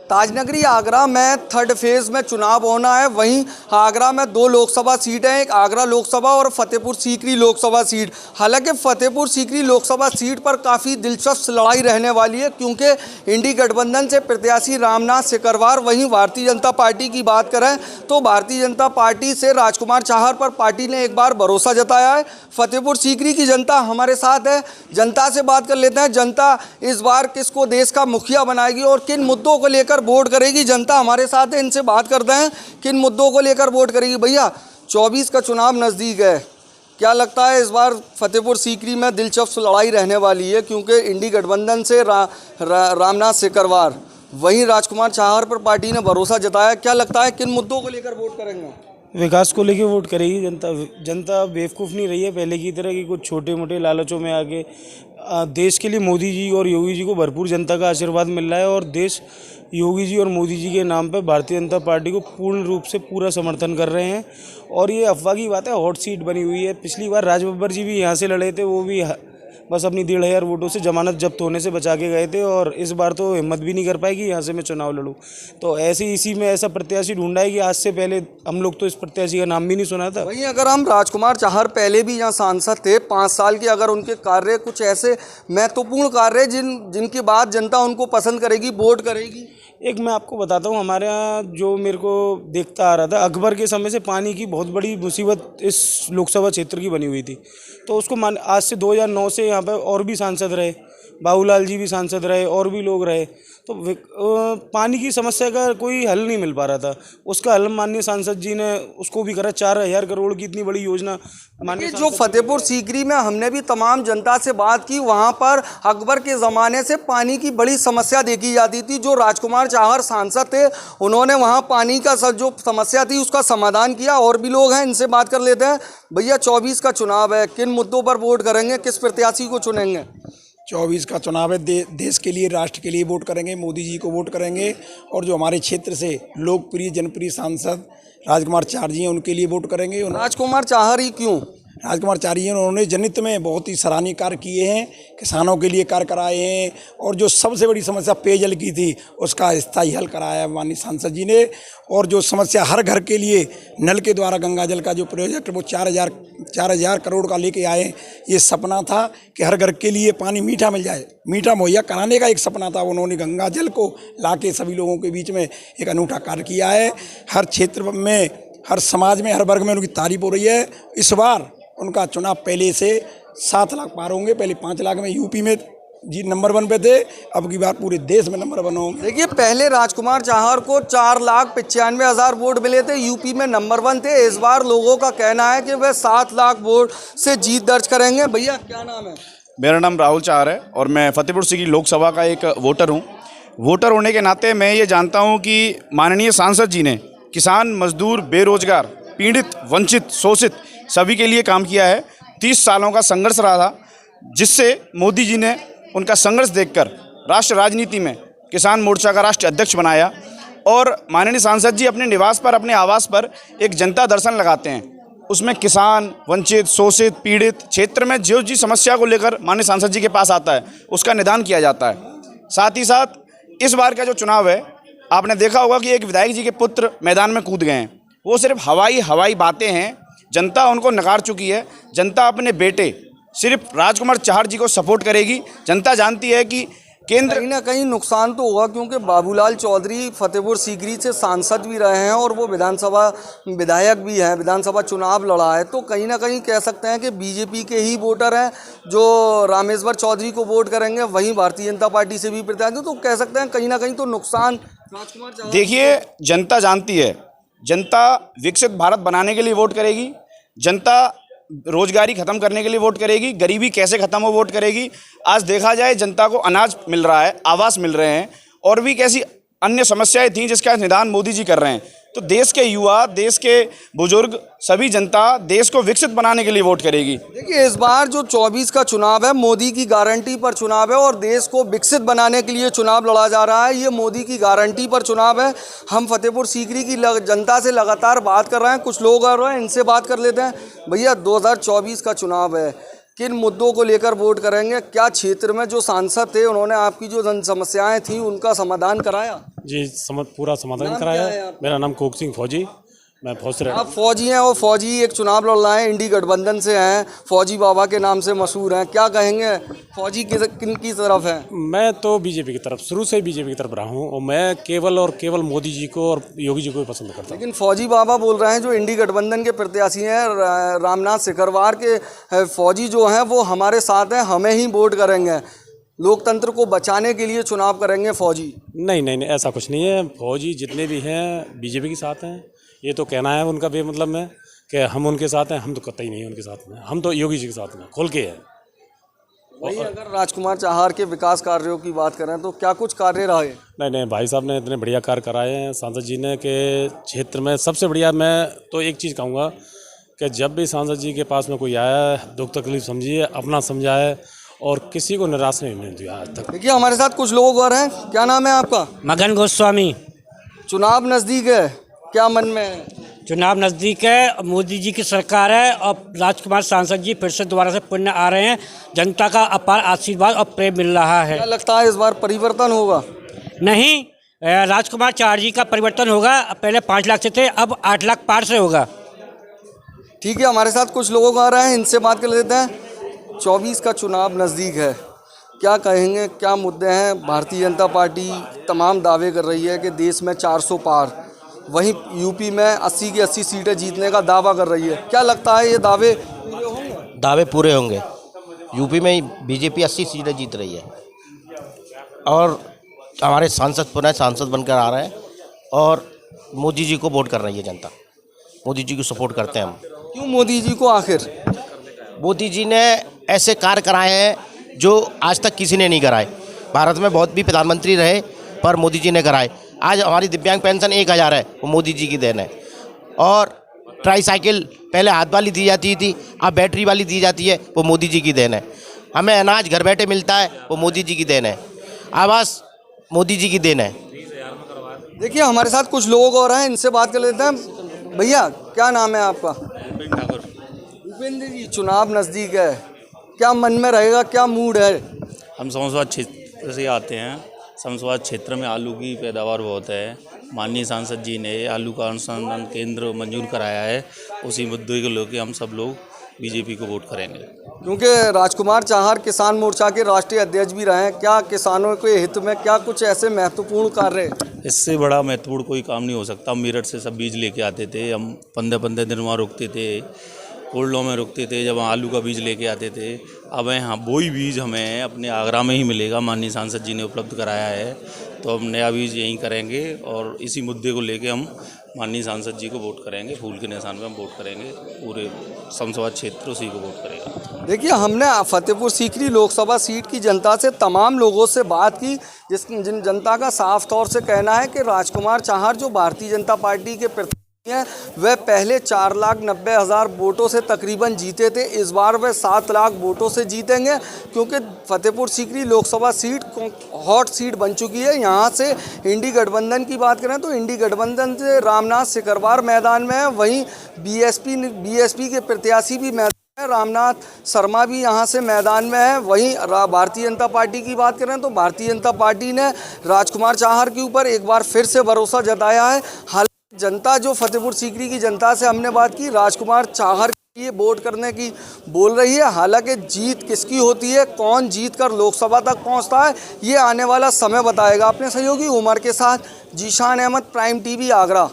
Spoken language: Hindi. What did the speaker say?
ताजनगरी आगरा में थर्ड फेज में चुनाव होना है। वहीं आगरा में 2 लोकसभा सीटें हैं, एक आगरा लोकसभा और फतेहपुर सीकरी लोकसभा सीट। हालांकि फतेहपुर सीकरी लोकसभा सीट पर काफ़ी दिलचस्प लड़ाई रहने वाली है, क्योंकि इंडी गठबंधन से प्रत्याशी रामनाथ सिकरवार। वहीं भारतीय जनता पार्टी की बात करें तो भारतीय जनता पार्टी से राजकुमार चाहर पर पार्टी ने एक बार भरोसा जताया है। फतेहपुर सीकरी की जनता हमारे साथ है, जनता से बात कर लेते हैं। जनता इस बार किसको देश का मुखिया बनाएगी और किन मुद्दों को लेकर वोट करेगी, जनता हमारे साथ है, इनसे बात करते हैं किन मुद्दों को लेकर वोट करेगी। भैया 24 का चुनाव नज़दीक है, क्या लगता है इस बार फतेहपुर सीकरी में दिलचस्प लड़ाई रहने वाली है, क्योंकि इंडी गठबंधन से रामनाथ सिकरवार, वहीं राजकुमार चाहर पर पार्टी ने भरोसा जताया। क्या लगता है किन मुद्दों को लेकर वोट करेंगे? विकास को लेके वोट करेगी जनता। जनता बेवकूफ़ नहीं रही है पहले की तरह कि कुछ छोटे मोटे लालचों में आके देश के लिए मोदी जी और योगी जी को भरपूर जनता का आशीर्वाद मिल रहा है और देश योगी जी और मोदी जी के नाम पर भारतीय जनता पार्टी को पूर्ण रूप से पूरा समर्थन कर रहे हैं। और ये अफवाह की बात है, हॉट सीट बनी हुई है। पिछली बार राज बब्बर जी भी यहाँ से लड़े थे, वो भी बस अपनी 1,500 वोटों से जमानत जब्त होने से बचा के गए थे और इस बार तो हिम्मत भी नहीं कर पाएगी यहाँ से मैं चुनाव लड़ूँ। तो ऐसे इसी में ऐसा प्रत्याशी ढूंढा है कि आज से पहले हम लोग तो इस प्रत्याशी का नाम भी नहीं सुना था। वहीं अगर हम राजकुमार चाहर पहले भी यहाँ सांसद थे 5 साल के, अगर उनके कार्य कुछ ऐसे महत्वपूर्ण कार्य जिनकी बात जनता उनको पसंद करेगी, वोट करेगी। एक मैं आपको बताता हूँ, हमारे यहाँ जो मेरे को देखता आ रहा था, अकबर के समय से पानी की बहुत बड़ी मुसीबत इस लोकसभा क्षेत्र की बनी हुई थी। तो उसको आज से 2009 से यहाँ पे और भी सांसद रहे, बाबूलाल जी भी सांसद रहे और भी लोग रहे, तो पानी की समस्या का कोई हल नहीं मिल पा रहा था। उसका हल माननीय सांसद जी ने उसको भी करा। 4,000 करोड़ की इतनी बड़ी योजना माननीय जो फतेहपुर सीकरी में हमने भी तमाम जनता से बात की, वहाँ पर अकबर के ज़माने से पानी की बड़ी समस्या देखी जाती थी। जो राजकुमार चाहर सांसद थे, उन्होंने वहाँ पानी का जो समस्या थी उसका समाधान किया। और भी लोग हैं, इनसे बात कर लेते हैं। भैया 24 का चुनाव है, किन मुद्दों पर वोट करेंगे, किस प्रत्याशी को चुनेंगे? 24 का चुनाव है, देश के लिए, राष्ट्र के लिए वोट करेंगे, मोदी जी को वोट करेंगे। और जो हमारे क्षेत्र से लोकप्रिय जनप्रिय सांसद राजकुमार चाहर जी हैं, उनके लिए वोट करेंगे। राजकुमार चाहर ही क्यों? राजकुमार चाहर जी उन्होंने जनहित में बहुत ही सराहनीय कार्य किए हैं, किसानों के लिए कार्य कराए हैं और जो सबसे बड़ी समस्या पेयजल की थी उसका स्थायी हल कराया माननीय सांसद जी ने। और जो समस्या हर घर के लिए नल के द्वारा गंगा जल का जो प्रोजेक्ट वो 4,000 करोड़ का लेके आए। ये सपना था कि हर घर के लिए पानी मीठा मिल जाए, मीठा मुहैया कराने का एक सपना था। उन्होंने गंगा जल को लाके सभी लोगों के बीच में एक अनूठा कार्य किया है। हर क्षेत्र में, हर समाज में, हर वर्ग में उनकी तारीफ हो रही है। इस बार उनका चुनाव पहले से 7 लाख पार होंगे। पहले 5 लाख में यूपी में जी नंबर 1 पे थे, अब की बार पूरे देश में नंबर 1 होंगे। देखिए, पहले राजकुमार चाहर को 4,95,000 वोट मिले थे, यूपी में नंबर 1 थे। इस बार लोगों का कहना है कि वह 7 लाख वोट से जीत दर्ज करेंगे। भैया क्या नाम है? मेरा नाम राहुल चाहर है और मैं फतेहपुर सीकरी लोकसभा का एक वोटर हूँ। वोटर होने के नाते मैं ये जानता हूँ कि माननीय सांसद जी ने किसान, मजदूर, बेरोजगार, पीड़ित, वंचित, शोषित सभी के लिए काम किया है। 30 सालों का संघर्ष रहा था, जिससे मोदी जी ने उनका संघर्ष देखकर राष्ट्र राजनीति में किसान मोर्चा का राष्ट्रीय अध्यक्ष बनाया। और माननीय सांसद जी अपने निवास पर, अपने आवास पर एक जनता दर्शन लगाते हैं। उसमें किसान, वंचित, शोषित, पीड़ित क्षेत्र में जो जी समस्या को लेकर माननीय सांसद जी के पास आता है उसका निदान किया जाता है। साथ ही साथ इस बार का जो चुनाव है, आपने देखा होगा कि एक विधायक जी के पुत्र मैदान में कूद गए हैं। वो सिर्फ हवाई बातें हैं, जनता उनको नकार चुकी है। जनता अपने बेटे सिर्फ राजकुमार चाहर जी को सपोर्ट करेगी। जनता जानती है कि केंद्र कहीं ना कहीं नुकसान तो होगा, क्योंकि बाबूलाल चौधरी फतेहपुर सीकरी से सांसद भी रहे हैं और वो विधानसभा विधायक भी हैं, विधानसभा चुनाव लड़ा है। तो कहीं ना कहीं कह सकते हैं कि बीजेपी के ही वोटर हैं जो रामेश्वर चौधरी को वोट करेंगे। वहीं भारतीय जनता पार्टी से भी प्रत्याशी, तो कह सकते हैं कहीं ना कहीं तो नुकसान राजकुमार चाहर। देखिए, जनता जानती है, जनता विकसित भारत बनाने के लिए वोट करेगी, जनता रोजगारी खत्म करने के लिए वोट करेगी, गरीबी कैसे खत्म हो वोट करेगी। आज देखा जाए जनता को अनाज मिल रहा है, आवास मिल रहे हैं और भी कैसी अन्य समस्याएं थीं जिसका निदान मोदी जी कर रहे हैं। तो देश के युवा, देश के बुजुर्ग, सभी जनता देश को विकसित बनाने के लिए वोट करेगी। देखिए, इस बार जो 24 का चुनाव है, मोदी की गारंटी पर चुनाव है और देश को विकसित बनाने के लिए चुनाव लड़ा जा रहा है। ये मोदी की गारंटी पर चुनाव है। हम फतेहपुर सीकरी की जनता से लगातार बात कर रहे हैं, कुछ लोग आ रहे हैं, इनसे बात कर लेते हैं। भैया 2024 का चुनाव है, किन मुद्दों को लेकर वोट करेंगे? क्या क्षेत्र में जो सांसद थे उन्होंने आपकी जो जन समस्याएं थी उनका समाधान कराया? जी पूरा समाधान नाम कराया। क्या है आपका? मेरा नाम कोक सिंह फौजी, मैं फौज से आप फौजी हैं और फौजी एक चुनाव लड़ रहे हैं, इंडी गठबंधन से हैं, फौजी बाबा के नाम से मशहूर हैं। क्या कहेंगे, फौजी किन की तरफ है? मैं तो बीजेपी की तरफ, शुरू से ही बीजेपी की तरफ रहा हूँ और मैं केवल और केवल मोदी जी को और योगी जी को ही पसंद करता हूँ। लेकिन फौजी बाबा बोल रहे हैं जो इंडी गठबंधन के प्रत्याशी हैं रामनाथ सिकरवार के फौजी जो हैं वो हमारे साथ हैं, हमें ही वोट करेंगे, लोकतंत्र को बचाने के लिए चुनाव करेंगे फौजी। नहीं, ऐसा कुछ नहीं है। फौजी जितने भी हैं बीजेपी के साथ हैं, ये तो कहना है उनका बेमतलब में कि हम उनके साथ हैं। हम तो कतई नहीं उनके साथ में, हम तो योगी जी के साथ में खोल के हैं। वही अगर राजकुमार चाहर के विकास कार्यों की बात करें तो क्या कुछ कार्य रहे? नहीं, भाई साहब ने इतने बढ़िया कार्य कराए हैं सांसद जी ने के क्षेत्र में। सबसे बढ़िया मैं तो एक चीज़ कहूँगा कि जब भी सांसद जी के पास में कोई आया, दुख तकलीफ समझिए, अपना समझाए और किसी को निराश नहीं दिया आज तक। देखिए हमारे साथ कुछ लोग और हैं। क्या नाम है आपका? मगन गोस्वामी। चुनाव नज़दीक है, क्या मन में है? चुनाव नज़दीक है, मोदी जी की सरकार है और राजकुमार सांसद जी फिर से दोबारा से पुण्य आ रहे हैं। जनता का अपार आशीर्वाद और प्रेम मिल रहा है। क्या लगता है इस बार परिवर्तन होगा? नहीं, राजकुमार चाहर जी का परिवर्तन होगा। पहले 5 लाख से थे, अब 8 लाख पार से होगा। ठीक है, हमारे साथ कुछ लोग आ रहे हैं, इनसे बात कर लेते हैं। 24 का चुनाव नज़दीक है, क्या कहेंगे, क्या मुद्दे हैं? भारतीय जनता पार्टी तमाम दावे कर रही है कि देश में 400 पार, वहीं यूपी में 80 की 80 सीटें जीतने का दावा कर रही है। क्या लगता है ये दावे पूरे होंगे? दावे पूरे होंगे। यूपी में बीजेपी 80 सीटें जीत रही है और हमारे सांसद पुनः सांसद बनकर आ रहे हैं और मोदी जी को वोट कर रही है जनता। मोदी जी को सपोर्ट करते हैं हम। क्यों मोदी जी को? आखिर मोदी जी ने ऐसे कार्य कराए हैं जो आज तक किसी ने नहीं कराए। भारत में बहुत भी प्रधानमंत्री रहे पर मोदी जी ने कराए। आज हमारी दिव्यांग पेंशन 1000 है, वो मोदी जी की देन है। और ट्राईसाइकिल पहले हाथ वाली दी जाती थी, अब बैटरी वाली दी जाती है, वो मोदी जी की देन है। हमें अनाज घर बैठे मिलता है, वो मोदी जी की देन है। आवास मोदी जी की देन है। देखिए हमारे साथ कुछ लोग और हैं, इनसे बात कर लेते हैं। भैया क्या नाम है आपका? भूपेंद्र जी, चुनाव नज़दीक है, क्या मन में रहेगा, क्या मूड है? हम समसवाद क्षेत्र से आते हैं। समसवाद क्षेत्र में आलू की पैदावार बहुत है। माननीय सांसद जी ने आलू का अनुसंधान केंद्र मंजूर कराया है। उसी मुद्दे को लेकर हम सब लोग बीजेपी को वोट करेंगे। क्योंकि राजकुमार चाहर किसान मोर्चा के राष्ट्रीय अध्यक्ष भी रहे हैं, क्या किसानों के हित में क्या कुछ ऐसे महत्वपूर्ण कार्य? इससे बड़ा महत्वपूर्ण कोई काम नहीं हो सकता। मेरठ से सब बीज लेके आते थे, हम 15-15 दिन वहाँ रुकते थे, कोल्डों में रुकते थे, जब आलू का बीज लेके आते थे। अब यहाँ वही बीज हमें अपने आगरा में ही मिलेगा, माननीय सांसद जी ने उपलब्ध कराया है, तो हम नया बीज यहीं करेंगे और इसी मुद्दे को लेके हम माननीय सांसद जी को वोट करेंगे। फूल के निशान में हम वोट करेंगे, पूरे समसवाद क्षेत्र उसी को वोट करेगा। देखिए हमने फतेहपुर सीकरी लोकसभा सीट की जनता से, तमाम लोगों से बात की, जिन जनता का साफ तौर से कहना है कि राजकुमार चाहर जो भारतीय जनता पार्टी के प्रत्याशी हैं वह पहले 4,90,000 वोटों से तकरीबन जीते थे। इस बार वह 7 लाख वोटों से जीतेंगे, क्योंकि Fatehpur Sikri Lok Sabha seat hot seat बन चुकी है। यहाँ से इंडी गठबंधन की बात करें तो इंडी गठबंधन से रामनाथ सिकरवार मैदान में है, वहीं बीएसपी के प्रत्याशी भी मैदान में, रामनाथ शर्मा भी यहाँ से मैदान में है। वहीं भारतीय जनता पार्टी की बात करें तो भारतीय जनता पार्टी ने राजकुमार चाहर के ऊपर एक बार फिर से भरोसा जताया है। हालांकि जनता जो फतेहपुर सीकरी की जनता से हमने बात की, राजकुमार चाहर के लिए वोट करने की बोल रही है। हालांकि जीत किसकी होती है, कौन जीत कर लोकसभा तक पहुंचता है, ये आने वाला समय बताएगा। अपने सहयोगी उमर के साथ जीशान अहमद, प्राइम टीवी, आगरा।